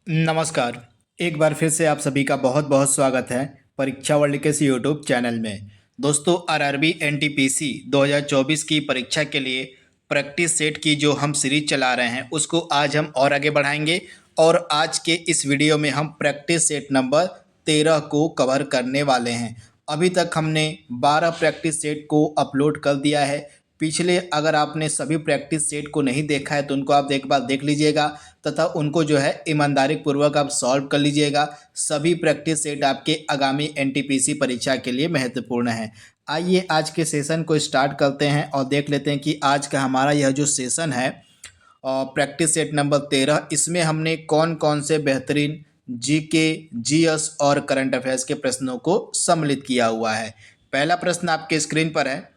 नमस्कार। एक बार फिर से आप सभी का बहुत बहुत स्वागत है परीक्षा वर्ल्ड के इस यूट्यूब चैनल में। दोस्तों, आरआरबी एनटीपीसी 2024 की परीक्षा के लिए प्रैक्टिस सेट की जो हम सीरीज चला रहे हैं उसको आज हम और आगे बढ़ाएंगे और आज के इस वीडियो में हम प्रैक्टिस सेट नंबर 13 को कवर करने वाले हैं। अभी तक हमने 12 प्रैक्टिस सेट को अपलोड कर दिया है। पिछले अगर आपने सभी प्रैक्टिस सेट को नहीं देखा है तो उनको आप एक बार देख लीजिएगा तथा उनको जो है ईमानदारी पूर्वक आप सॉल्व कर लीजिएगा। सभी प्रैक्टिस सेट आपके आगामी एनटीपीसी परीक्षा के लिए महत्वपूर्ण है। आइए आज के सेशन को स्टार्ट करते हैं और देख लेते हैं कि आज का हमारा यह जो सेशन है प्रैक्टिस सेट नंबर 13, इसमें हमने कौन कौन से बेहतरीन जीके, जीएस और करंट अफेयर्स के प्रश्नों को सम्मिलित किया हुआ है। पहला प्रश्न आपके स्क्रीन पर है,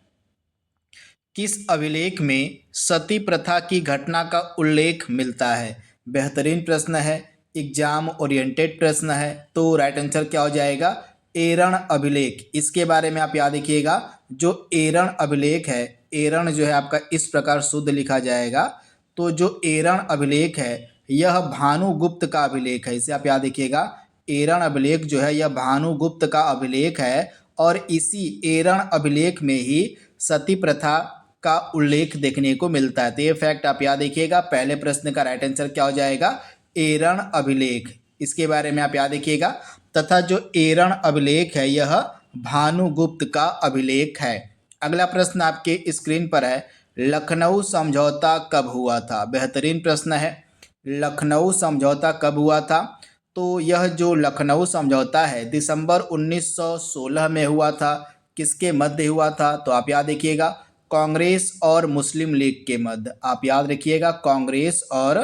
किस अभिलेख में सती प्रथा की घटना का उल्लेख मिलता है। बेहतरीन प्रश्न है, एग्जाम ओरिएंटेड प्रश्न है। तो राइट आंसर क्या हो जाएगा, एरण अभिलेख। इसके बारे में आप याद रखिएगा, जो एरण अभिलेख है, एरण जो है आपका इस प्रकार शुद्ध लिखा जाएगा। तो जो एरण अभिलेख है यह भानुगुप्त का अभिलेख है, इसे आप याद रखिएगा। एरण अभिलेख जो है यह भानुगुप्त का अभिलेख है और इसी एरण अभिलेख में ही सती प्रथा का उल्लेख देखने को मिलता है। तो ये फैक्ट आप याद रखिएगा। पहले प्रश्न का राइट आंसर क्या हो जाएगा, एरण अभिलेख। इसके बारे में आप याद रखिएगा। तथा जो एरण अभिलेख है यह भानुगुप्त का अभिलेख है। अगला प्रश्न आपके स्क्रीन पर है, लखनऊ समझौता कब हुआ था। बेहतरीन प्रश्न है, लखनऊ समझौता कब हुआ था। तो यह जो लखनऊ समझौता है दिसंबर 1916 में हुआ था। किसके मध्य हुआ था, तो आप याद रखिएगा कांग्रेस और मुस्लिम लीग के मध्य। आप याद रखिएगा, कांग्रेस और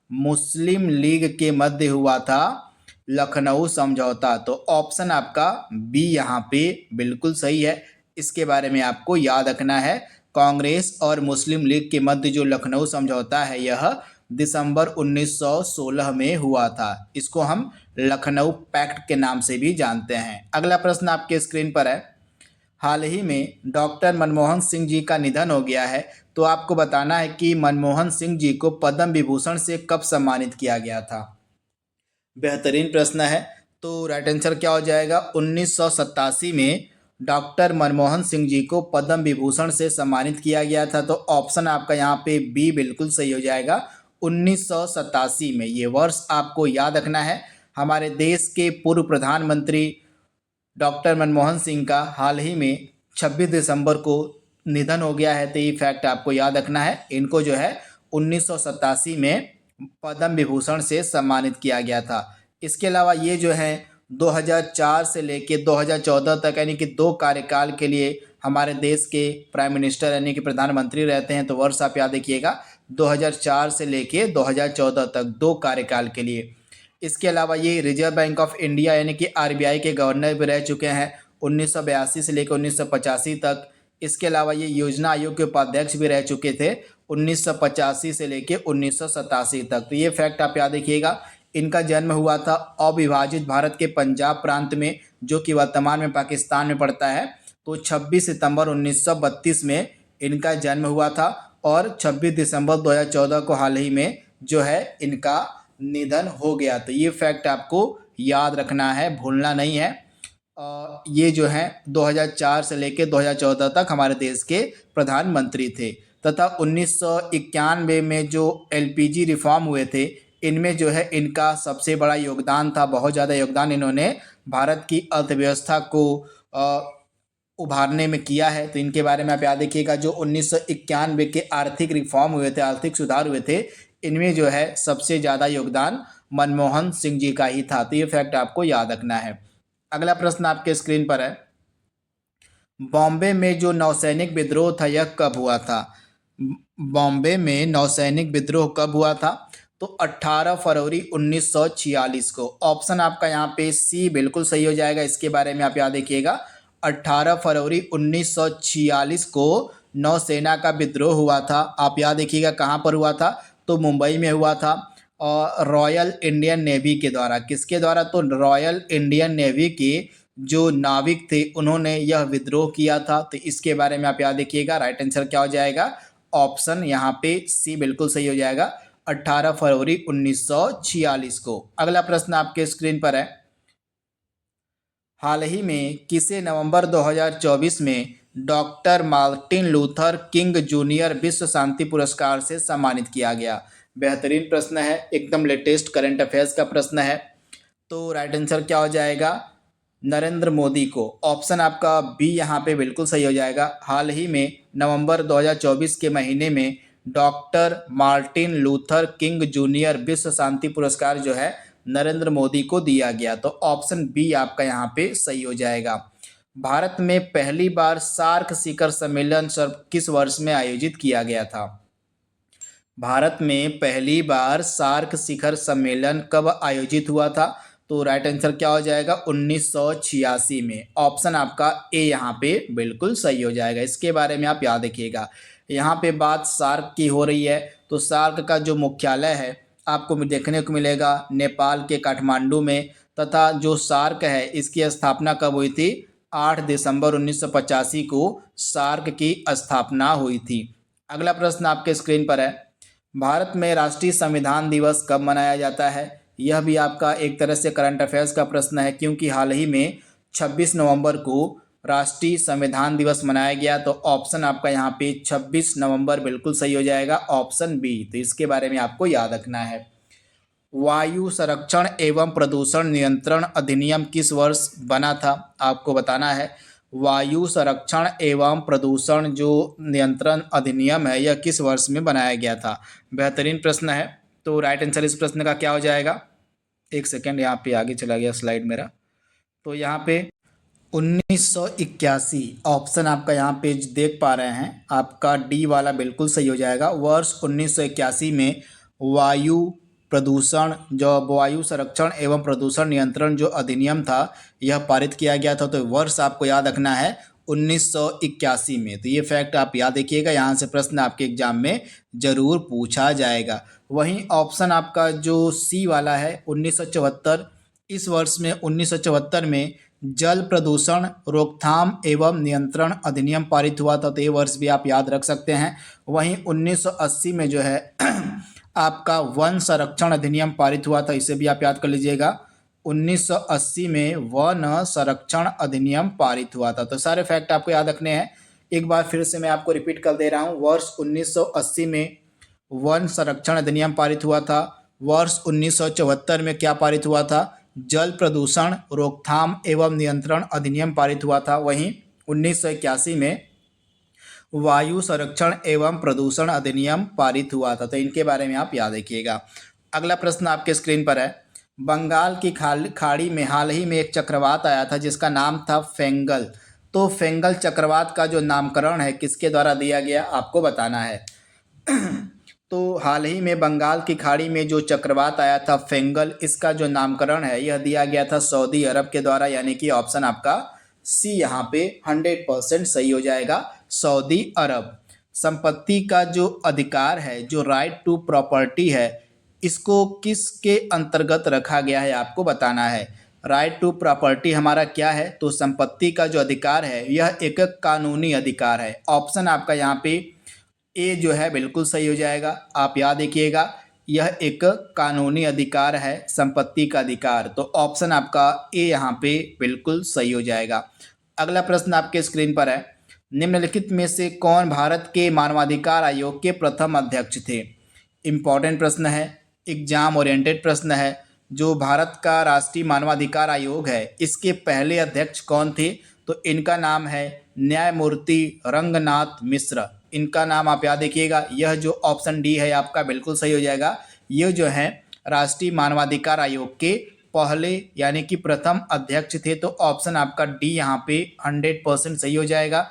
मुस्लिम लीग के मध्य हुआ था लखनऊ समझौता। तो ऑप्शन आपका बी यहाँ पे बिल्कुल सही है। इसके बारे में आपको याद रखना है, कांग्रेस और मुस्लिम लीग के मध्य जो लखनऊ समझौता है यह दिसंबर 1916 में हुआ था। इसको हम लखनऊ पैक्ट के नाम से भी जानते हैं। अगला प्रश्न आपके स्क्रीन पर है, हाल ही में डॉक्टर मनमोहन सिंह जी का निधन हो गया है। तो आपको बताना है कि मनमोहन सिंह जी को पद्म विभूषण से कब सम्मानित किया गया था। बेहतरीन प्रश्न है। तो राइट आंसर क्या हो जाएगा, 1987 में डॉक्टर मनमोहन सिंह जी को पद्म विभूषण से सम्मानित किया गया था। तो ऑप्शन आपका यहाँ पे बी बिल्कुल सही हो जाएगा, 1987 में। ये वर्ष आपको याद रखना है। हमारे देश के पूर्व प्रधानमंत्री डॉक्टर मनमोहन सिंह का हाल ही में 26 दिसंबर को निधन हो गया है। तो ये फैक्ट आपको याद रखना है। इनको जो है 1987 में पद्म विभूषण से सम्मानित किया गया था। इसके अलावा ये जो है 2004 से लेके 2014 तक यानी कि 2 कार्यकाल के लिए हमारे देश के प्राइम मिनिस्टर यानी कि प्रधानमंत्री रहते हैं। तो वर्ष आप याद रखिएगा, 2004 से लेके 2014 तक 2 कार्यकाल के लिए। इसके अलावा ये रिजर्व बैंक ऑफ इंडिया यानी कि आरबीआई के गवर्नर भी रह चुके हैं 1982 से लेकर 1985 तक। इसके अलावा ये योजना आयोग के उपाध्यक्ष भी रह चुके थे 1985 से लेकर 1987 तक। तो ये फैक्ट आप याद रखिएगा। इनका जन्म हुआ था अविभाजित भारत के पंजाब प्रांत में, जो कि वर्तमान में पाकिस्तान में पड़ता है। तो 26 सितंबर 1932 में इनका जन्म हुआ था और 26 दिसंबर 2014 को हाल ही में जो है इनका निधन हो गया। तो ये फैक्ट आपको याद रखना है, भूलना नहीं है। ये जो है 2004 से लेकर 2014 तक हमारे देश के प्रधानमंत्री थे। तथा 1991 में जो एलपीजी रिफॉर्म हुए थे, इनमें जो है इनका सबसे बड़ा योगदान था। बहुत ज़्यादा योगदान इन्होंने भारत की अर्थव्यवस्था को उभारने में किया है। तो इनके बारे में आप याद रखिएगा, जो 1991 के आर्थिक रिफॉर्म हुए थे, आर्थिक सुधार हुए थे, इनमें जो है सबसे ज़्यादा योगदान मनमोहन सिंह जी का ही था। तो ये फैक्ट आपको याद रखना है। अगला प्रश्न आपके स्क्रीन पर है, बॉम्बे में जो नौसैनिक विद्रोह था यह कब हुआ था। बॉम्बे में नौसैनिक विद्रोह कब हुआ था। तो 18 फरवरी 1946 को। ऑप्शन आपका यहाँ पे सी बिल्कुल सही हो जाएगा। इसके बारे में आप याद रखिएगा, 18 फरवरी 1946 को नौसेना का विद्रोह हुआ था। आप याद रखिएगा कहाँ पर हुआ था, तो मुंबई में हुआ था और रॉयल इंडियन नेवी के द्वारा। किसके द्वारा, तो रॉयल इंडियन नेवी के जो नाविक थे उन्होंने यह विद्रोह किया था। तो इसके बारे में आप याद रखिएगा। राइट आंसर क्या हो जाएगा, ऑप्शन यहाँ पे सी बिल्कुल सही हो जाएगा, 18 फरवरी 1946 को। अगला प्रश्न आपके स्क्रीन पर है, हाल ही में किसे नवंबर 2024 में doctor Martin Luther king junior विश्व शांति पुरस्कार से सम्मानित किया गया? बेहतरीन प्रश्न है, एकदम लेटेस्ट करंट अफेयर्स का प्रश्न है। तो राइट आंसर क्या हो जाएगा? नरेंद्र मोदी को। ऑप्शन आपका बी यहाँ पे बिल्कुल सही हो जाएगा। हाल ही में नवंबर 2024 के महीने में doctor Martin Luther king junior विश्व शांति पुरस्कार जो है नरेंद्र मोदी को दिया गया। तो ऑप्शन बी आपका यहाँ पे सही हो जाएगा। भारत में पहली बार सार्क शिखर सम्मेलन किस वर्ष में आयोजित किया गया था? भारत में पहली बार सार्क शिखर सम्मेलन कब आयोजित हुआ था? तो राइट आंसर क्या हो जाएगा? 1986 में। ऑप्शन आपका ए यहाँ पे बिल्कुल सही हो जाएगा। इसके बारे में आप याद रखिएगा। यहाँ पे बात सार्क की हो रही है, तो सार्क का जो मुख्यालय है आपको देखने को मिलेगा नेपाल के काठमांडू में, तथा जो सार्क है इसकी स्थापना कब हुई थी? 8 दिसंबर 1985 को सार्क की स्थापना हुई थी। अगला प्रश्न आपके स्क्रीन पर है, भारत में राष्ट्रीय संविधान दिवस कब मनाया जाता है? यह भी आपका एक तरह से करंट अफेयर्स का प्रश्न है, क्योंकि हाल ही में 26 नवंबर को राष्ट्रीय संविधान दिवस मनाया गया। तो ऑप्शन आपका यहाँ पे 26 नवंबर बिल्कुल सही हो जाएगा, ऑप्शन बी। तो इसके बारे में आपको याद रखना है। वायु संरक्षण एवं प्रदूषण नियंत्रण अधिनियम किस वर्ष बना था? आपको बताना है। वायु संरक्षण एवं प्रदूषण जो नियंत्रण अधिनियम है यह किस वर्ष में बनाया गया था? बेहतरीन प्रश्न है। तो राइट आंसर इस प्रश्न का क्या हो जाएगा? एक सेकेंड, यहाँ पे आगे चला गया स्लाइड मेरा। तो यहाँ पे 1981 ऑप्शन आपका यहाँ पे देख पा रहे हैं, आपका डी वाला बिल्कुल सही हो जाएगा। वर्ष 1981 में वायु प्रदूषण जो वायु संरक्षण एवं प्रदूषण नियंत्रण जो अधिनियम था यह पारित किया गया था। तो वर्ष आपको याद रखना है 1981 में। तो ये फैक्ट आप याद रखिएगा, यहाँ से प्रश्न आपके एग्जाम में जरूर पूछा जाएगा। वहीं ऑप्शन आपका जो सी वाला है 1974, इस वर्ष में 1974 में जल प्रदूषण रोकथाम एवं नियंत्रण अधिनियम पारित हुआ था। तो ये वर्ष भी आप याद रख सकते हैं। वहीं 1980 में जो है आपका वन संरक्षण अधिनियम पारित हुआ था, इसे भी आप याद कर लीजिएगा। 1980 में वन संरक्षण अधिनियम पारित हुआ था। तो सारे फैक्ट आपको याद रखने हैं। एक बार फिर से मैं आपको रिपीट कर दे रहा हूँ। वर्ष 1980 में वन संरक्षण अधिनियम पारित हुआ था। वर्ष 1974 में क्या पारित हुआ था? जल प्रदूषण रोकथाम एवं नियंत्रण अधिनियम पारित हुआ था। वहीं 1981 में वायु संरक्षण एवं प्रदूषण अधिनियम पारित हुआ था। तो इनके बारे में आप याद रखिएगा। अगला प्रश्न आपके स्क्रीन पर है, बंगाल की खाड़ी में हाल ही में एक चक्रवात आया था जिसका नाम था फेंगल। तो फेंगल चक्रवात का जो नामकरण है किसके द्वारा दिया गया? आपको बताना है। तो हाल ही में बंगाल की खाड़ी में जो चक्रवात आया था फेंगल, इसका जो नामकरण है यह दिया गया था सऊदी अरब के द्वारा, यानी कि ऑप्शन आपका सी यहाँ पे 100% सही हो जाएगा, सऊदी अरब। संपत्ति का जो अधिकार है, जो राइट टू प्रॉपर्टी है, इसको किसके अंतर्गत रखा गया है? आपको बताना है। राइट टू प्रॉपर्टी हमारा क्या है? तो संपत्ति का जो अधिकार है यह एक कानूनी अधिकार है। ऑप्शन आपका यहाँ पे ए जो है बिल्कुल सही हो जाएगा। आप याद रखिएगा, यह एक कानूनी अधिकार है, संपत्ति का अधिकार। तो ऑप्शन आपका ए यहाँ पे बिल्कुल सही हो जाएगा। अगला प्रश्न आपके स्क्रीन पर है, निम्नलिखित में से कौन भारत के मानवाधिकार आयोग के प्रथम अध्यक्ष थे? इम्पॉर्टेंट प्रश्न है, एग्जाम ओरिएंटेड प्रश्न है। जो भारत का राष्ट्रीय मानवाधिकार आयोग है इसके पहले अध्यक्ष कौन थे? तो इनका नाम है न्यायमूर्ति रंगनाथ मिश्र। इनका नाम आप याद रखिएगा। यह जो ऑप्शन डी है आपका बिल्कुल सही हो जाएगा। ये जो है राष्ट्रीय मानवाधिकार आयोग के पहले यानी कि प्रथम अध्यक्ष थे। तो ऑप्शन आपका डी यहाँ पे 100% सही हो जाएगा।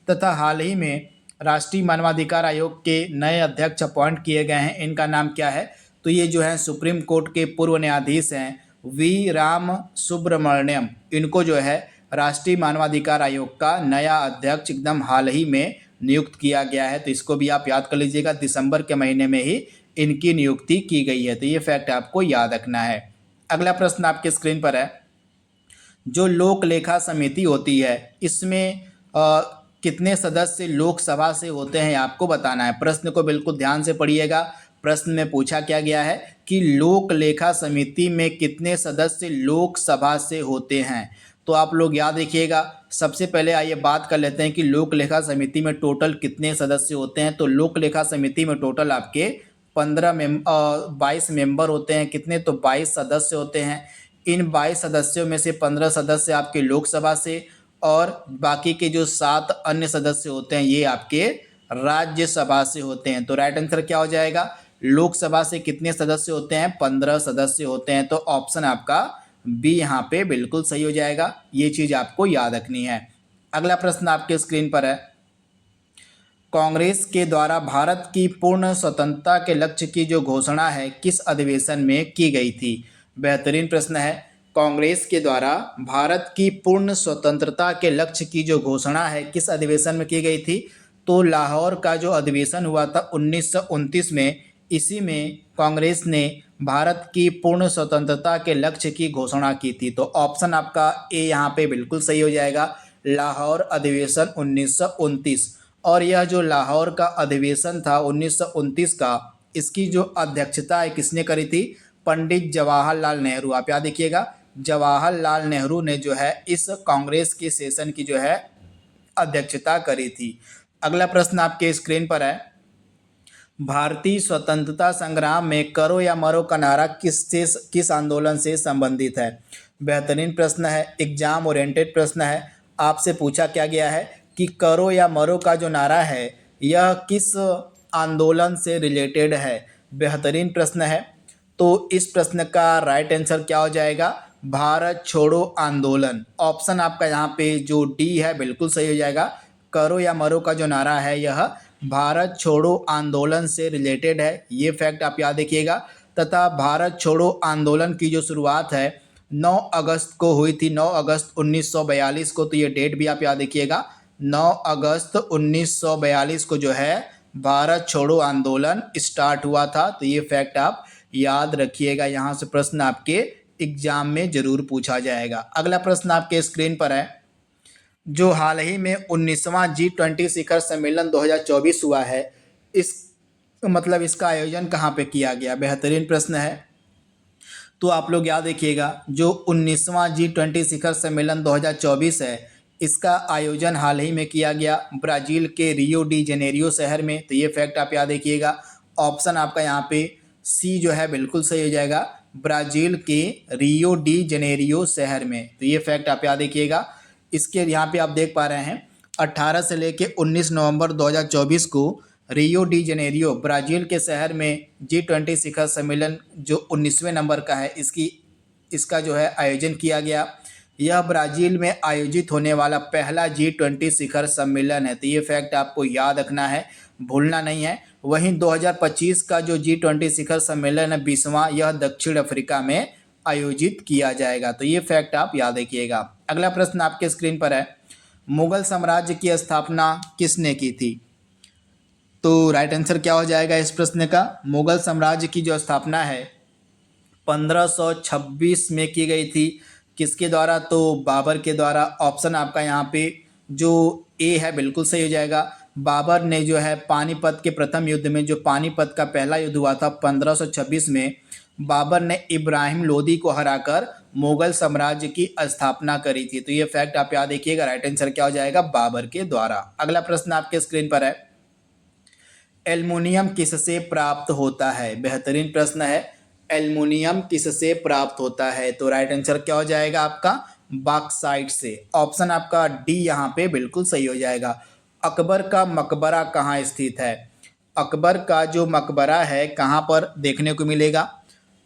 तथा हाल ही में राष्ट्रीय मानवाधिकार आयोग के नए अध्यक्ष अपॉइंट किए गए हैं। इनका नाम क्या है? तो ये जो है सुप्रीम कोर्ट के पूर्व न्यायाधीश हैं वी राम सुब्रमण्यम। इनको जो है राष्ट्रीय मानवाधिकार आयोग का नया अध्यक्ष एकदम हाल ही में नियुक्त किया गया है। तो इसको भी आप याद कर लीजिएगा, दिसंबर के महीने में ही इनकी नियुक्ति की गई है। तो ये फैक्ट आपको याद रखना है। अगला प्रश्न आपके स्क्रीन पर है, जो लोक लेखा समिति होती है इसमें कितने सदस्य लोकसभा से होते हैं? आपको बताना है। प्रश्न को बिल्कुल ध्यान से पढ़िएगा। प्रश्न में पूछा क्या गया है कि लोक लेखा समिति में कितने सदस्य लोकसभा से होते हैं। तो आप लोग याद रखिएगा। सबसे पहले आइए बात कर लेते हैं कि लोक लेखा समिति में टोटल कितने सदस्य होते हैं। तो लोक लेखा समिति में टोटल आपके 22 मेंबर होते हैं। कितने? तो 22 सदस्य होते हैं। इन 22 सदस्यों में से 15 सदस्य आपके लोकसभा से और बाकी के जो 7 अन्य सदस्य होते हैं ये आपके राज्यसभा से होते हैं। तो राइट आंसर क्या हो जाएगा? लोकसभा से कितने सदस्य होते हैं? 15 सदस्य होते हैं। तो ऑप्शन आपका बी यहाँ पे बिल्कुल सही हो जाएगा। ये चीज आपको याद रखनी है। अगला प्रश्न आपके स्क्रीन पर है, कांग्रेस के द्वारा भारत की पूर्ण स्वतंत्रता के लक्ष्य की जो घोषणा है किस अधिवेशन में की गई थी? बेहतरीन प्रश्न है। कांग्रेस के द्वारा भारत की पूर्ण स्वतंत्रता के लक्ष्य की जो घोषणा है किस अधिवेशन में की गई थी? तो लाहौर का जो अधिवेशन हुआ था 1929 में, इसी में कांग्रेस ने भारत की पूर्ण स्वतंत्रता के लक्ष्य की घोषणा की थी। तो ऑप्शन आपका ए यहाँ पे बिल्कुल सही हो जाएगा, लाहौर अधिवेशन 1929। और यह जो लाहौर का अधिवेशन था 1929 का, इसकी जो अध्यक्षता है किसने करी थी? पंडित जवाहरलाल नेहरू। आप याद रखिएगा, जवाहरलाल नेहरू ने जो है इस कांग्रेस के सेशन की जो है अध्यक्षता करी थी। अगला प्रश्न आपके स्क्रीन पर है, भारतीय स्वतंत्रता संग्राम में करो या मरो का नारा किस आंदोलन से संबंधित है? बेहतरीन प्रश्न है, एग्जाम ओरिएंटेड प्रश्न है। आपसे पूछा क्या गया है कि करो या मरो का जो नारा है यह किस आंदोलन से रिलेटेड है? बेहतरीन प्रश्न है। तो इस प्रश्न का राइट आंसर क्या हो जाएगा? भारत छोड़ो आंदोलन। ऑप्शन आपका यहाँ पे जो डी है बिल्कुल सही हो जाएगा। करो या मरो का जो नारा है यह भारत छोड़ो आंदोलन से रिलेटेड है, ये फैक्ट आप याद रखिएगा। तथा भारत छोड़ो आंदोलन की जो शुरुआत है 9 अगस्त को हुई थी, 9 अगस्त 1942 को। तो ये डेट भी आप याद रखिएगा, 9 अगस्त 1942 को जो है भारत छोड़ो आंदोलन स्टार्ट हुआ था। तो ये फैक्ट आप याद रखिएगा, यहाँ से प्रश्न आपके एग्जाम में जरूर पूछा जाएगा। अगला प्रश्न आपके स्क्रीन पर है, जो हाल ही में 19वां G20 शिखर सम्मेलन 2024 हुआ है, इसका आयोजन कहाँ पे किया गया? बेहतरीन प्रश्न है। तो आप लोग याद रखिएगा, जो 19वां G20 शिखर सम्मेलन 2024 है इसका आयोजन हाल ही में किया गया ब्राजील के रियो डी जेनेरियो शहर में। तो ये फैक्ट आप याद रखिएगा। ऑप्शन आपका यहाँ पे सी जो है बिल्कुल सही हो जाएगा, ब्राजील के रियो डी जेनेरियो शहर में। तो ये फैक्ट आप याद रखिएगा। इसके यहाँ पे आप देख पा रहे हैं 18 से लेके 19 नवंबर 2024 को रियो डी जेनेरियो ब्राज़ील के शहर में G20 शिखर सम्मेलन जो 19वें नंबर का है इसका जो है आयोजन किया गया। यह ब्राज़ील में आयोजित होने वाला पहला G20 शिखर सम्मेलन है। तो ये फैक्ट आपको याद रखना है, भूलना नहीं है। वहीं 2025 का जो G20 शिखर सम्मेलन है 20वां, यह दक्षिण अफ्रीका में आयोजित किया जाएगा। तो ये फैक्ट आप याद रखिएगा। अगला प्रश्न आपके स्क्रीन पर है, मुगल साम्राज्य की स्थापना किसने की थी? तो राइट आंसर क्या हो जाएगा इस प्रश्न का? मुगल साम्राज्य की जो स्थापना है 1526 में की गई थी। किसके द्वारा? तो बाबर के द्वारा। ऑप्शन आपका यहाँ पे जो ए है बिल्कुल सही हो जाएगा। बाबर ने जो है पानीपत के प्रथम युद्ध में, जो पानीपत का पहला युद्ध हुआ था 1526 में, बाबर ने इब्राहिम लोदी को हराकर मुगल साम्राज्य की स्थापना करी थी। तो ये फैक्ट आप याद रखिएगा, राइट आंसर क्या हो जाएगा? बाबर के द्वारा। अगला प्रश्न आपके स्क्रीन पर है, एल्युमिनियम किससे प्राप्त होता है? बेहतरीन प्रश्न है, एल्युमिनियम किससे प्राप्त होता है? तो राइट आंसर क्या हो जाएगा आपका? बॉक्साइट से। ऑप्शन आपका डी यहाँ पे बिल्कुल सही हो जाएगा। अकबर का मकबरा कहाँ स्थित है? अकबर का जो मकबरा है कहाँ पर देखने को मिलेगा?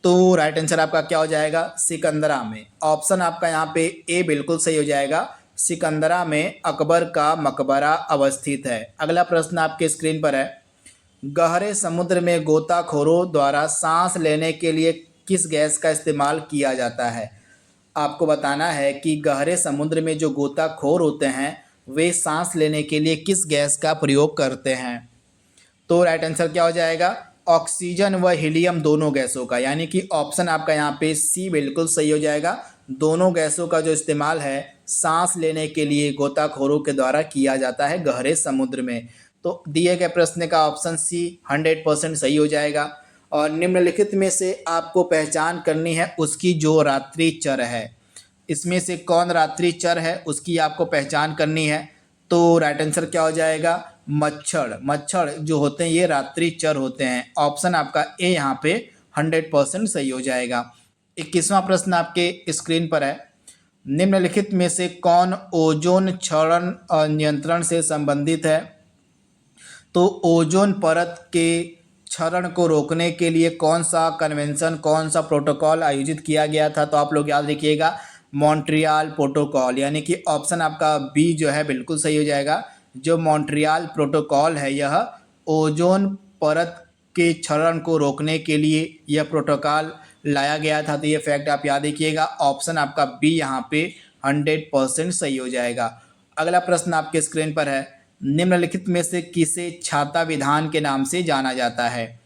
तो राइट आंसर आपका क्या हो जाएगा? सिकंदरा में। ऑप्शन आपका यहाँ पे ए बिल्कुल सही हो जाएगा, सिकंदरा में अकबर का मकबरा अवस्थित है। अगला प्रश्न आपके स्क्रीन पर है, गहरे समुद्र में गोताखोरों द्वारा सांस लेने के लिए किस गैस का इस्तेमाल किया जाता है? आपको बताना है कि गहरे समुद्र में जो गोताखोर होते हैं वे सांस लेने के लिए किस गैस का प्रयोग करते हैं? तो राइट आंसर क्या हो जाएगा? ऑक्सीजन व हीलियम दोनों गैसों का। यानी कि ऑप्शन आपका यहाँ पे सी बिल्कुल सही हो जाएगा। दोनों गैसों का जो इस्तेमाल है सांस लेने के लिए गोताखोरों के द्वारा किया जाता है गहरे समुद्र में। तो दिए गए प्रश्न का ऑप्शन सी 100% सही हो जाएगा। और निम्नलिखित में से आपको पहचान करनी है उसकी जो रात्रि चर है। इसमें से कौन रात्रि चर है उसकी आपको पहचान करनी है। तो राइट आंसर क्या हो जाएगा? मच्छर। मच्छर जो होते हैं ये रात्रि चर होते हैं। ऑप्शन आपका ए यहाँ पे 100% सही हो जाएगा। 21वां प्रश्न आपके स्क्रीन पर है। निम्नलिखित में से कौन ओजोन क्षरण नियंत्रण से संबंधित है? तो ओजोन परत के क्षरण को रोकने के लिए कौन सा कन्वेंशन, कौन सा प्रोटोकॉल आयोजित किया गया था? तो आप लोग याद रखिएगा मॉन्ट्रियल प्रोटोकॉल, यानी कि ऑप्शन आपका बी जो है बिल्कुल सही हो जाएगा। जो मॉन्ट्रियल प्रोटोकॉल है यह ओजोन परत के क्षरण को रोकने के लिए यह प्रोटोकॉल लाया गया था। तो ये फैक्ट आप याद रखिएगा। ऑप्शन आपका बी यहाँ पे 100% सही हो जाएगा। अगला प्रश्न आपके स्क्रीन पर है। निम्नलिखित में से किसे छाता विधान के नाम से जाना जाता है?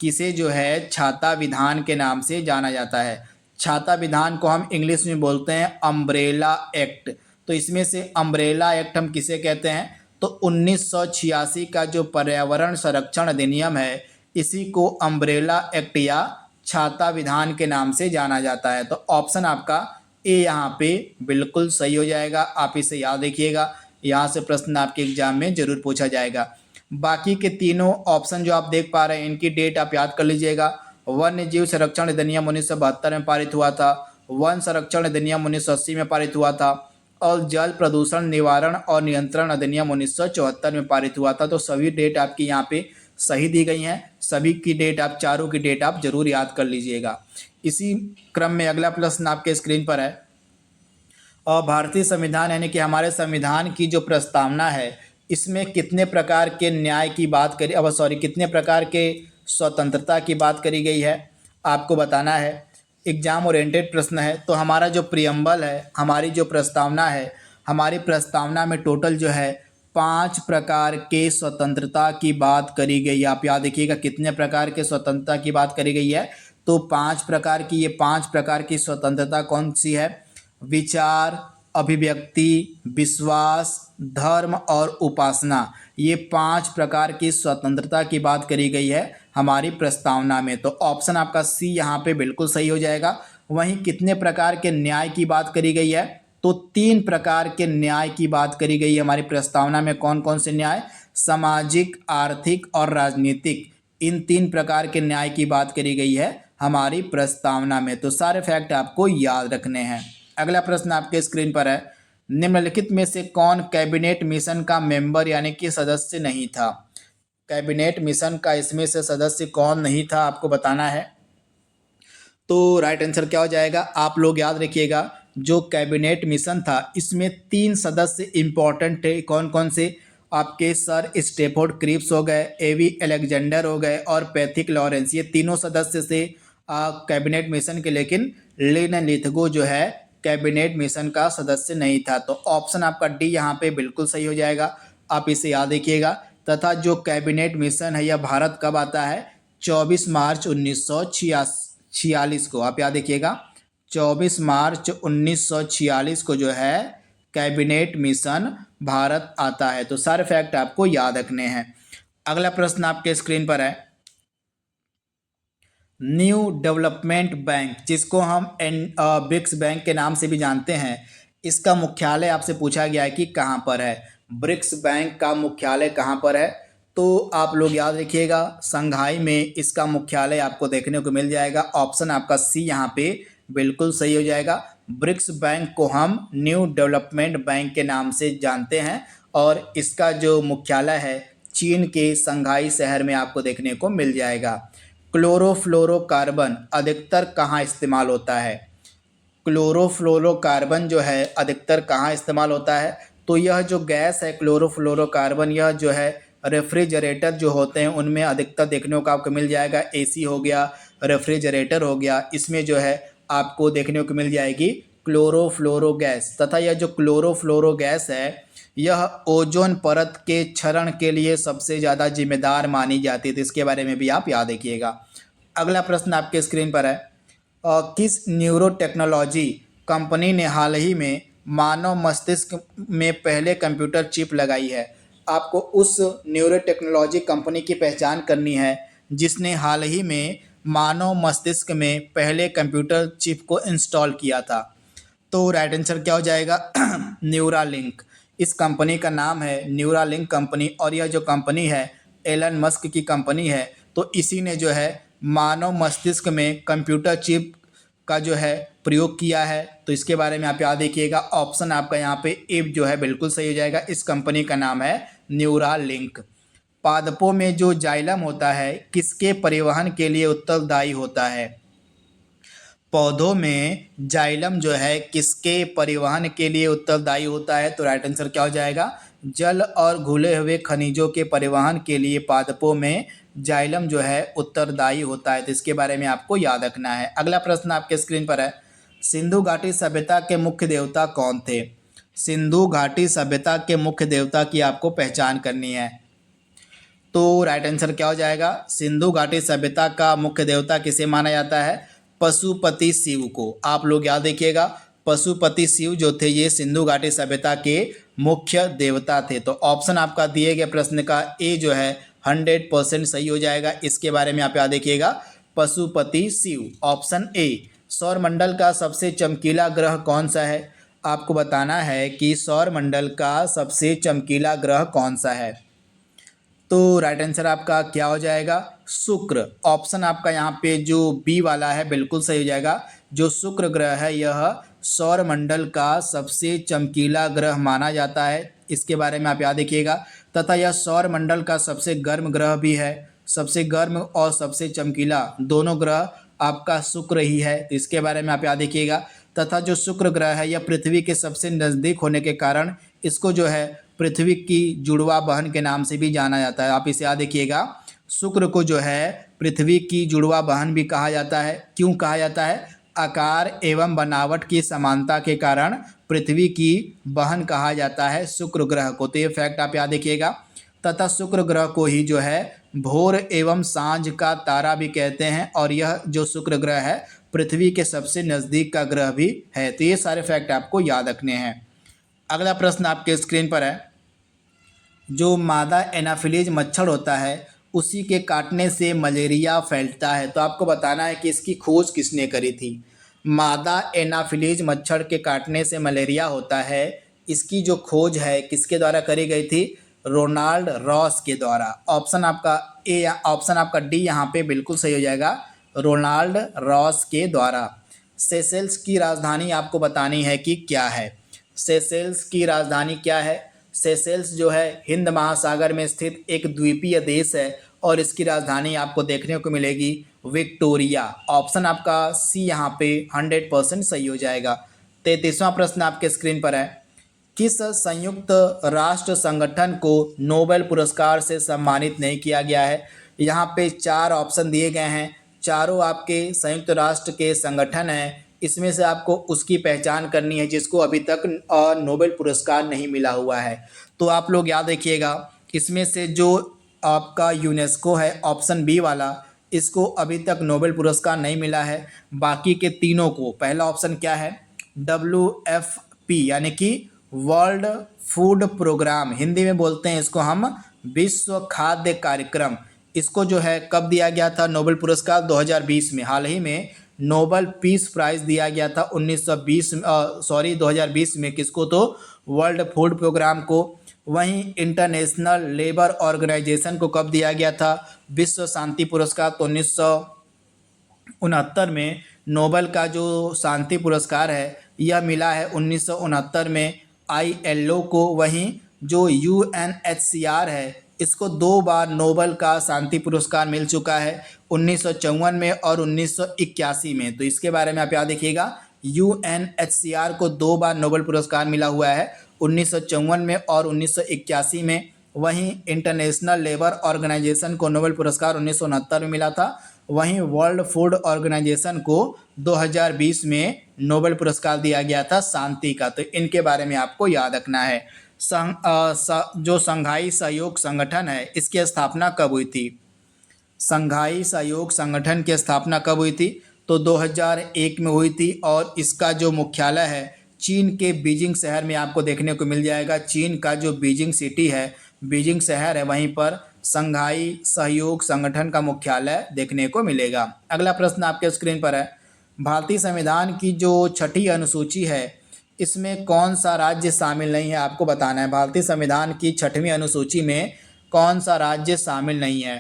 किसे जो है छाता विधान के नाम से जाना जाता है? छाता विधान को हम इंग्लिश में बोलते हैं अम्ब्रेला एक्ट। तो इसमें से अम्ब्रेला एक्ट हम किसे कहते हैं? तो 1986 का जो पर्यावरण संरक्षण अधिनियम है इसी को अम्ब्रेला एक्ट या छाता विधान के नाम से जाना जाता है। तो ऑप्शन आपका ए यहाँ पे बिल्कुल सही हो जाएगा। आप इसे याद रखिएगा, यहाँ से प्रश्न आपके एग्जाम में जरूर पूछा जाएगा। बाकी के तीनों ऑप्शन जो आप देख पा रहे हैं इनकी डेट आप याद कर लीजिएगा। वन्य जीव संरक्षण अधिनियम 1972 में पारित हुआ था, वन संरक्षण अधिनियम 1980 में पारित हुआ था और जल प्रदूषण निवारण और नियंत्रण अधिनियम 1974 में पारित हुआ था। तो सभी डेट आपकी यहाँ पे सही दी गई हैं। सभी की डेट आप, चारों की डेट आप जरूर याद कर लीजिएगा। इसी क्रम में अगला प्रश्न आपके स्क्रीन पर है। और भारतीय संविधान यानी कि हमारे संविधान की जो प्रस्तावना है इसमें कितने प्रकार के न्याय की बात करी, अब सॉरी, कितने प्रकार के स्वतंत्रता की बात करी गई है आपको बताना है। एग्जाम ओरिएंटेड प्रश्न है। तो हमारा जो प्रियम्बल है, हमारी जो प्रस्तावना है, हमारी प्रस्तावना में टोटल जो है 5 प्रकार के स्वतंत्रता की बात करी गई है। आप याद रखिएगा कितने प्रकार के स्वतंत्रता की बात करी गई है? तो 5 प्रकार की। ये 5 प्रकार की स्वतंत्रता कौन सी है? विचार, अभिव्यक्ति, विश्वास, धर्म और उपासना, ये 5 प्रकार की स्वतंत्रता की बात करी गई है हमारी प्रस्तावना में। तो ऑप्शन आपका सी यहाँ पे बिल्कुल सही हो जाएगा। वहीं कितने प्रकार के न्याय की बात करी गई है? तो 3 प्रकार के न्याय की बात करी गई है हमारी प्रस्तावना में। कौन कौन से न्याय? सामाजिक, आर्थिक और राजनीतिक, इन 3 प्रकार के न्याय की बात करी गई है हमारी प्रस्तावना में। तो सारे फैक्ट आपको याद रखने हैं। अगला प्रश्न आपके स्क्रीन पर है। निम्नलिखित में से कौन कैबिनेट मिशन का मेंबर यानी कि सदस्य नहीं था? कैबिनेट मिशन का इसमें से सदस्य कौन नहीं था आपको बताना है। तो राइट आंसर क्या हो जाएगा? आप लोग याद रखिएगा जो कैबिनेट मिशन था इसमें 3 सदस्य इंपॉर्टेंट थे। कौन कौन से? आपके सर स्टेफोर्ड क्रिप्स हो गए, एवी अलेक्जेंडर हो गए और पैथिक लॉरेंस, ये तीनों सदस्य से कैबिनेट मिशन के। लेकिन लेन लिथगो जो है कैबिनेट मिशन का सदस्य नहीं था। तो ऑप्शन आपका डी यहाँ पे बिल्कुल सही हो जाएगा। आप इसे याद रखिएगा। तथा जो कैबिनेट मिशन है यह भारत कब आता है? 24 मार्च 1946 को। आप याद रखिएगा 24 मार्च 1946 को जो है कैबिनेट मिशन भारत आता है। तो सारे फैक्ट आपको याद रखने हैं। अगला प्रश्न आपके स्क्रीन पर है। न्यू डेवलपमेंट बैंक, जिसको हम ब्रिक्स बैंक के नाम से भी जानते हैं, इसका मुख्यालय आपसे पूछा गया है कि कहाँ पर है? ब्रिक्स बैंक का मुख्यालय कहाँ पर है? तो आप लोग याद रखिएगा संघाई में इसका मुख्यालय आपको देखने को मिल जाएगा। ऑप्शन आपका सी यहाँ पे बिल्कुल सही हो जाएगा। ब्रिक्स बैंक को हम न्यू डेवलपमेंट बैंक के नाम से जानते हैं और इसका जो मुख्यालय है चीन के संघाई शहर में आपको देखने को मिल जाएगा। क्लोरोफ्लोरोकार्बन अधिकतर कहाँ इस्तेमाल होता है? क्लोरोफ्लोरोकार्बन जो है अधिकतर कहाँ इस्तेमाल होता है? तो यह जो गैस है क्लोरोफ्लोरोकार्बन, यह जो है रेफ्रिजरेटर जो होते हैं उनमें अधिकतर देखने को आपको मिल जाएगा। एसी हो गया, रेफ्रिजरेटर हो गया, इसमें जो है आपको देखने को मिल जाएगी क्लोरोफ्लोरो गैस। तथा यह जो क्लोरोफ्लोरो गैस है यह ओजोन परत के क्षरण के लिए सबसे ज़्यादा जिम्मेदार मानी जाती है। तो इसके बारे में भी आप याद रखिएगा। अगला प्रश्न आपके स्क्रीन पर है। किस न्यूरो टेक्नोलॉजी कंपनी ने हाल ही में मानव मस्तिष्क में पहले कंप्यूटर चिप लगाई है? आपको उस न्यूरो टेक्नोलॉजी कंपनी की पहचान करनी है जिसने हाल ही में मानव मस्तिष्क में पहले कंप्यूटर चिप को इंस्टॉल किया था? तो राइट आंसर क्या हो जाएगा? न्यूरालिंक। इस कंपनी का नाम है न्यूरालिंक कंपनी, और यह जो कंपनी है एलन मस्क की कंपनी है। तो इसी ने जो है मानव मस्तिष्क में कंप्यूटर चिप का जो है प्रयोग किया है। तो इसके बारे में आप याद रखिएगा, ऑप्शन आपका यहाँ पे ए जो है बिल्कुल सही हो जाएगा। इस कंपनी का नाम है न्यूरालिंक। पादपों में जो जाइलम होता है किसके परिवहन के लिए उत्तरदायी होता है? पौधों में जाइलम जो है किसके परिवहन के लिए उत्तरदायी होता है? तो राइट आंसर क्या हो जाएगा? जल और घुले हुए खनिजों के परिवहन के लिए पादपों में जाइलम जो है उत्तरदायी होता है। तो इसके बारे में आपको याद रखना है। अगला प्रश्न आपके स्क्रीन पर है, सिंधु घाटी सभ्यता के मुख्य देवता कौन थे? सिंधु घाटी सभ्यता के मुख्य देवता की आपको पहचान करनी है। तो राइट आंसर क्या हो जाएगा? सिंधु घाटी सभ्यता का मुख्य देवता किसे माना जाता है? पशुपति शिव को। आप लोग याद रखिएगा, पशुपति शिव जो थे ये सिंधु घाटी सभ्यता के मुख्य देवता थे। तो ऑप्शन आपका दिए गए प्रश्न का ए जो है 100% सही हो जाएगा। इसके बारे में आप याद रखिएगा, पशुपति शिव, ऑप्शन ए। सौरमंडल का सबसे चमकीला ग्रह कौन सा है? आपको बताना है कि सौरमंडल का सबसे चमकीला ग्रह कौन सा है। तो राइट आंसर आपका क्या हो जाएगा? शुक्र। ऑप्शन आपका यहाँ पे जो बी वाला है बिल्कुल सही हो जाएगा। जो शुक्र ग्रह है यह सौरमंडल का सबसे चमकीला ग्रह माना जाता है। इसके बारे में आप याद रखिएगा। तथा यह सौरमंडल का सबसे गर्म ग्रह भी है। सबसे गर्म और सबसे चमकीला दोनों ग्रह आपका शुक्र ही है। तो इसके बारे में आप याद रखिएगा। तथा जो शुक्र ग्रह है यह पृथ्वी के सबसे नज़दीक होने के कारण इसको जो है पृथ्वी की जुड़वा बहन के नाम से भी जाना जाता है। आप इसे याद रखिएगा, शुक्र को जो है पृथ्वी की जुड़वा बहन भी कहा जाता है। क्यों कहा जाता है? आकार एवं बनावट की समानता के कारण पृथ्वी की बहन कहा जाता है शुक्र ग्रह को। तो ये फैक्ट आप याद रखिएगा। तथा शुक्र ग्रह को ही जो है भोर एवं सांझ का तारा भी कहते हैं, और यह जो शुक्र ग्रह है पृथ्वी के सबसे नज़दीक का ग्रह भी है। तो ये सारे फैक्ट आपको याद रखने हैं। अगला प्रश्न आपके स्क्रीन पर है, जो मादा एनाफिलीज मच्छर होता है उसी के काटने से मलेरिया फैलता है। तो आपको बताना है कि इसकी खोज किसने करी थी। मादा एनाफिलीज मच्छर के काटने से मलेरिया होता है, इसकी जो खोज है किसके द्वारा करी गई थी? रोनाल्ड रॉस के द्वारा। ऑप्शन आपका ए या ऑप्शन आपका डी यहाँ पे बिल्कुल सही हो जाएगा, रोनाल्ड रॉस के द्वारा। सेशेल्स की राजधानी आपको बतानी है कि क्या है। सेशेल्स की राजधानी क्या है? सेशेल्स जो है हिंद महासागर में स्थित एक द्वीपीय देश है, और इसकी राजधानी आपको देखने को मिलेगी विक्टोरिया। ऑप्शन आपका सी यहाँ पे 100% सही हो जाएगा। 33वां प्रश्न आपके स्क्रीन पर है, किस संयुक्त राष्ट्र संगठन को नोबेल पुरस्कार से सम्मानित नहीं किया गया है? यहाँ पे 4 ऑप्शन दिए गए हैं, चारों आपके संयुक्त राष्ट्र के संगठन हैं। इसमें से आपको उसकी पहचान करनी है जिसको अभी तक नोबेल पुरस्कार नहीं मिला हुआ है। तो आप लोग याद रखिएगा, इसमें से जो आपका यूनेस्को है ऑप्शन बी वाला, इसको अभी तक नोबेल पुरस्कार नहीं मिला है। बाकी के तीनों को, पहला ऑप्शन क्या है? WFP यानी कि वर्ल्ड फूड प्रोग्राम, हिंदी में बोलते हैं इसको हम विश्व खाद्य कार्यक्रम। इसको जो है कब दिया गया था नोबेल पुरस्कार? 2020 में। हाल ही में नोबेल पीस प्राइज़ दिया गया था 2020 में। किसको? तो वर्ल्ड फूड प्रोग्राम को। वहीं इंटरनेशनल लेबर ऑर्गेनाइजेशन को कब दिया गया था विश्व शांति पुरस्कार? तो 1969 में नोबेल का जो शांति पुरस्कार है यह मिला है 1969 में ILO को। वहीं जो UNHCR है इसको 2 बार नोबेल का शांति पुरस्कार मिल चुका है, 1954 में और 1981 में। तो इसके बारे में आप याद रखिएगा, UNHCR को 2 बार नोबेल पुरस्कार मिला हुआ है, 1954 में और 1981 में। वहीं इंटरनेशनल लेबर ऑर्गेनाइजेशन को नोबेल पुरस्कार 1969 में मिला था। वहीं वर्ल्ड फूड ऑर्गेनाइजेशन को 2020 में नोबेल पुरस्कार दिया गया था शांति का। तो इनके बारे में आपको याद रखना है। जो संघाई सहयोग संगठन है इसकी स्थापना कब हुई थी? संघाई सहयोग संगठन की स्थापना कब हुई थी? तो 2001 में हुई थी, और इसका जो मुख्यालय है चीन के बीजिंग शहर में आपको देखने को मिल जाएगा। चीन का जो बीजिंग सिटी है, बीजिंग शहर है, वहीं पर संघाई सहयोग संगठन का मुख्यालय देखने को मिलेगा। अगला प्रश्न आपके स्क्रीन पर है, भारतीय संविधान की जो छठी अनुसूची है इसमें कौन सा राज्य शामिल नहीं है, आपको बताना है। भारतीय संविधान की छठवीं अनुसूची में कौन सा राज्य शामिल नहीं है?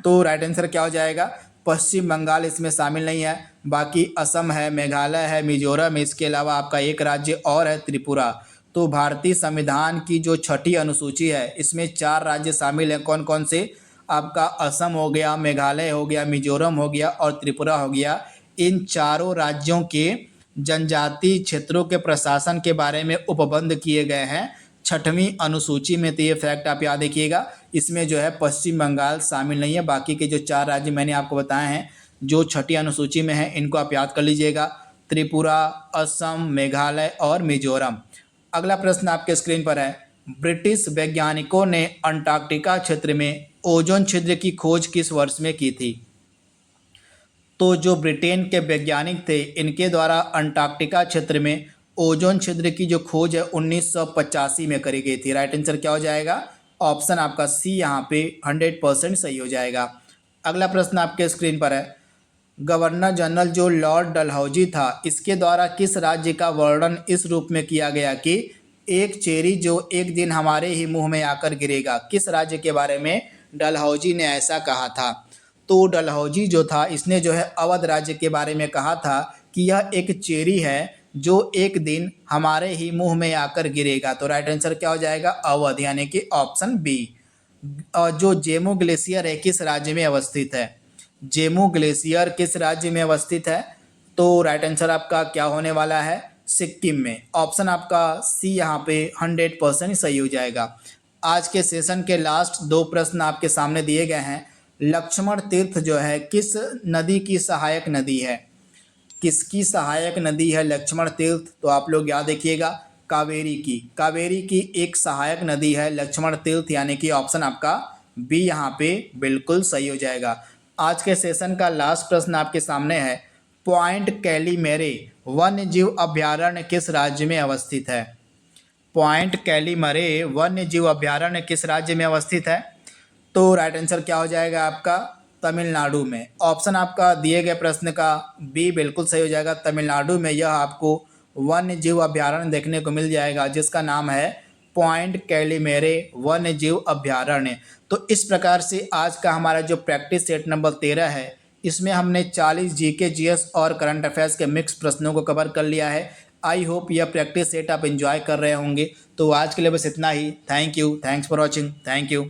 तो राइट आंसर क्या हो जाएगा? पश्चिम बंगाल इसमें शामिल नहीं है। बाकी असम है, मेघालय है, मिजोरम है, इसके अलावा आपका एक राज्य और है त्रिपुरा। तो भारतीय संविधान की जो छठी अनुसूची है इसमें 4 राज्य शामिल हैं। कौन कौन से? आपका असम हो गया, मेघालय हो गया, मिजोरम हो गया और त्रिपुरा हो गया। इन चारों राज्यों के जनजातीय क्षेत्रों के प्रशासन के बारे में उपबंध किए गए हैं छठवीं अनुसूची में। तो ये फैक्ट आप याद रखिएगा। इसमें जो है पश्चिम बंगाल शामिल नहीं है। बाकी के जो 4 राज्य मैंने आपको बताए हैं जो छठी अनुसूची में हैं इनको आप याद कर लीजिएगा, त्रिपुरा, असम, मेघालय और मिजोरम। अगला प्रश्न आपके स्क्रीन पर है, ब्रिटिश वैज्ञानिकों ने अंटार्कटिका क्षेत्र में ओजोन छिद्र की खोज किस वर्ष में की थी? तो जो ब्रिटेन के वैज्ञानिक थे इनके द्वारा अंटार्कटिका क्षेत्र में ओजोन छिद्र की जो खोज है 1985 में करी गई थी। राइट आंसर क्या हो जाएगा? ऑप्शन आपका सी यहाँ पे 100% सही हो जाएगा। अगला प्रश्न आपके स्क्रीन पर है, गवर्नर जनरल जो लॉर्ड डलहौजी था इसके द्वारा किस राज्य का वर्णन इस रूप में किया गया कि एक चेरी जो एक दिन हमारे ही मुंह में आकर गिरेगा? किस राज्य के बारे में डलहौजी ने ऐसा कहा था? तो डलहौजी जो था इसने जो है अवध राज्य के बारे में कहा था कि यह एक चेरी है जो एक दिन हमारे ही मुंह में आकर गिरेगा। तो राइट आंसर क्या हो जाएगा? अवध, यानी कि ऑप्शन बी। और जो जेमू ग्लेशियर है किस राज्य में अवस्थित है? जेमू ग्लेशियर किस राज्य में अवस्थित है? तो राइट आंसर आपका क्या होने वाला है? सिक्किम में। ऑप्शन आपका सी यहाँ पे 100% सही हो जाएगा। आज के सेशन के लास्ट 2 प्रश्न आपके सामने दिए गए हैं। लक्ष्मण तीर्थ जो है किस नदी की सहायक नदी है? किसकी सहायक नदी है लक्ष्मण तीर्थ? तो आप लोग याद रखिएगा, कावेरी की। कावेरी की एक सहायक नदी है लक्ष्मण तीर्थ, यानी कि ऑप्शन आपका बी यहाँ पे बिल्कुल सही हो जाएगा। आज के सेशन का लास्ट प्रश्न आपके सामने है, पॉइंट कैलीमेरे वन्य जीव अभ्यारण्य किस राज्य में अवस्थित है? पॉइंट कैलीमरे वन्य जीव अभ्यारण्य किस राज्य में अवस्थित है? तो राइट आंसर क्या हो जाएगा आपका? तमिलनाडु में। ऑप्शन आपका दिए गए प्रश्न का बी बिल्कुल सही हो जाएगा। तमिलनाडु में यह आपको वन्य जीव अभ्यारण्य देखने को मिल जाएगा जिसका नाम है पॉइंट कैलीमेरे वन्य जीव अभ्यारण्य। तो इस प्रकार से आज का हमारा जो प्रैक्टिस सेट नंबर 13 है इसमें हमने 40 जीके, जीएस और करंट अफेयर्स के मिक्स प्रश्नों को कवर कर लिया है। आई होप यह प्रैक्टिस सेट आप एंजॉय कर रहे होंगे। तो आज के लिए बस इतना ही। Thank you, thanks for watching, thank you.